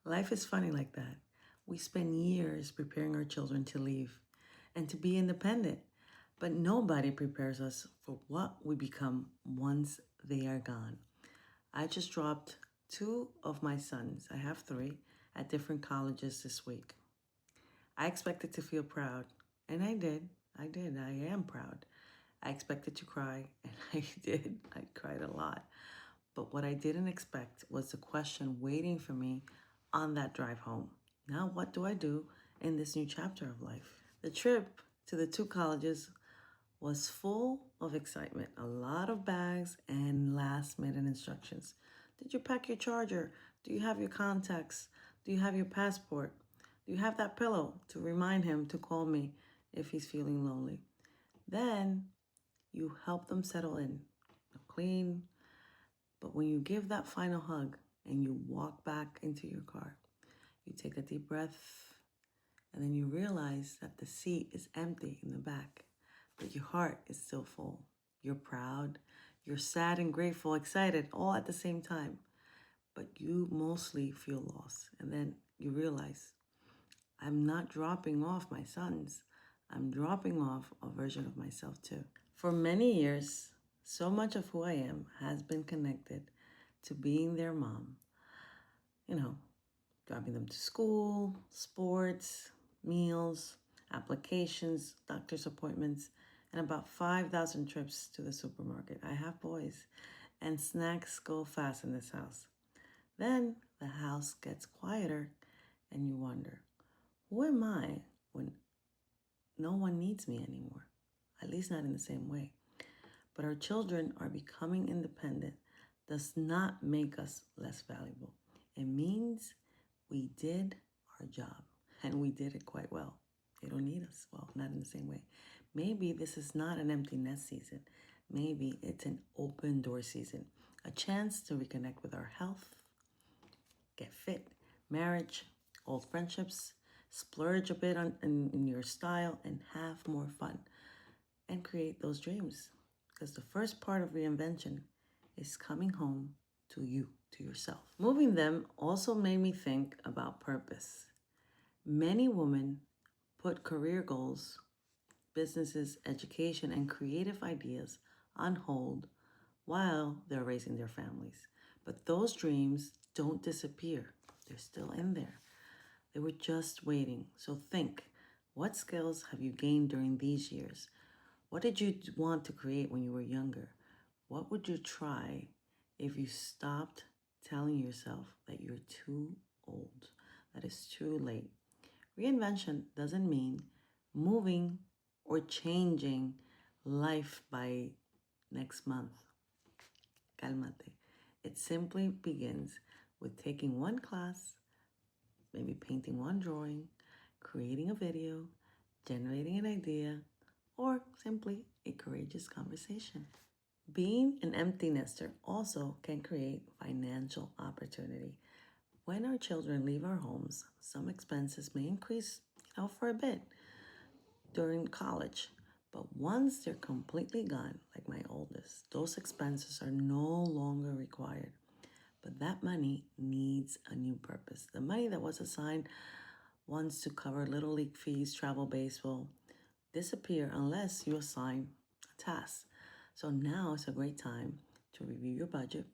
Life is funny like that. We spend years preparing our children to leave and to be independent, but nobody prepares us for what we become once they are gone. I just dropped two of my sons, I have three, at different colleges this week. I expected to feel proud, and I did. I did. I am proud. I expected to cry, and I did. I cried a lot. But what I didn't expect was the question waiting for me on that drive home. Now, what do I do in this new chapter of life? The trip to the two colleges was full of excitement, a lot of bags and last minute instructions. Did you pack your charger? Do you have your contacts? Do you have your passport? Do you have that pillow to remind him to call me if he's feeling lonely? Then you help them settle in, clean. But when you give that final hug and you walk back into your car, you take a deep breath and then you realize that the seat is empty in the back, but your heart is still full. You're proud, you're sad and grateful, excited, all at the same time, but you mostly feel lost. And then you realize, I'm not dropping off my sons, I'm dropping off a version of myself too. For many years, so much of who I am has been connected to being their mom. You know, driving them to school, sports, meals, applications, doctor's appointments, and about 5,000 trips to the supermarket. I have boys, and snacks go fast in this house. Then the house gets quieter, and you wonder, who am I when no one needs me anymore? At least not in the same way. But our children are becoming independent does not make us less valuable. It means we did our job and we did it quite well. They don't need us. Well, not in the same way. Maybe this is not an empty nest season. Maybe it's an open door season, a chance to reconnect with our health, get fit, marriage, old friendships, splurge a bit in your style, and have more fun and create those dreams. Because the first part of reinvention is coming home to you, to yourself. Moving them also made me think about purpose. Many women put career goals, businesses, education, and creative ideas on hold while they're raising their families. But those dreams don't disappear. They're still in there. They were just waiting. So think, what skills have you gained during these years? What did you want to create when you were younger? What would you try if you stopped telling yourself that you're too old, that it's too late? Reinvention doesn't mean moving or changing life by next month. Cálmate. It simply begins with taking one class, maybe painting one drawing, creating a video, generating an idea, or simply a courageous conversation. Being an empty nester also can create financial opportunity. When our children leave our homes, some expenses may increase, for a bit during college. But once they're completely gone, like my oldest, those expenses are no longer required. But that money needs a new purpose. The money that was assigned once to cover little league fees, travel base will disappear unless you assign a task. So now is a great time to review your budget.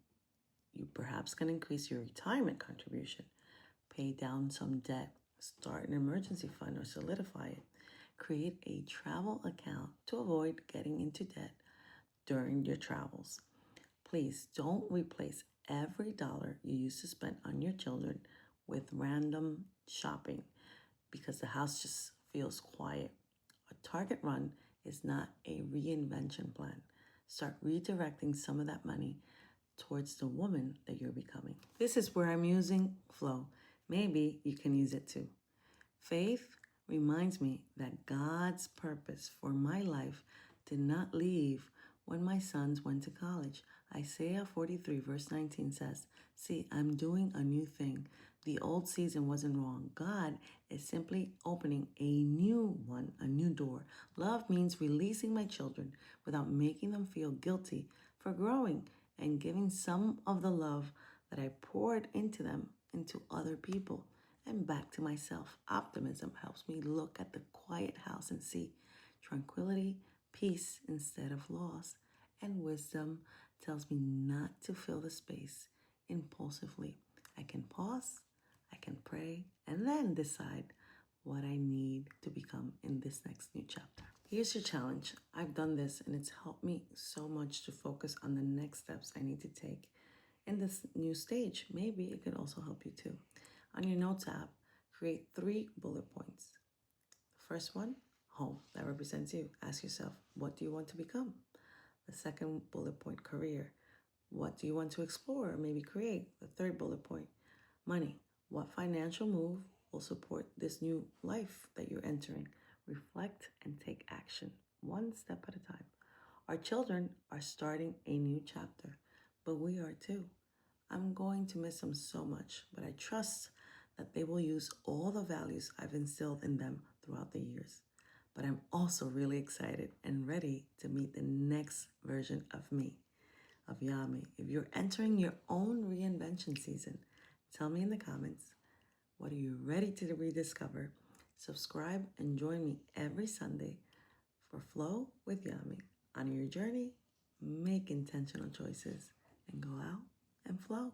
You perhaps can increase your retirement contribution, pay down some debt, start an emergency fund or solidify it. Create a travel account to avoid getting into debt during your travels. Please don't replace every dollar you used to spend on your children with random shopping because the house just feels quiet. A target run is not a reinvention plan. Start redirecting some of that money towards the woman that you're becoming. This is where I'm using F.L.O.W. Maybe you can use it too. Faith reminds me that God's purpose for my life did not leave when my sons went to college. Isaiah 43 verse 19 says, "See, I'm doing a new thing. The old season wasn't wrong. God is simply opening a new one, a new door." Love means releasing my children without making them feel guilty for growing and giving some of the love that I poured into them into other people and back to myself. Optimism helps me look at the quiet house and see tranquility, peace instead of loss. And wisdom tells me not to fill the space impulsively. I can pause, I can pray, and then decide what I need to become in this next new chapter. Here's your challenge. I've done this and it's helped me so much to focus on the next steps I need to take in this new stage. Maybe it could also help you too. On your notes app, create 3 bullet points. The first one, home, that represents you. Ask yourself, what do you want to become? The second bullet point, career. What do you want to explore or maybe create? The third bullet point, money. What financial move will support this new life that you're entering? Reflect and take action, one step at a time. Our children are starting a new chapter, but we are too. I'm going to miss them so much, but I trust that they will use all the values I've instilled in them throughout the years. But I'm also really excited and ready to meet the next version of me, of Yami. If you're entering your own reinvention season, tell me in the comments, what are you ready to rediscover? Subscribe and join me every Sunday for Flow with Yami. On your journey, make intentional choices and go out and flow.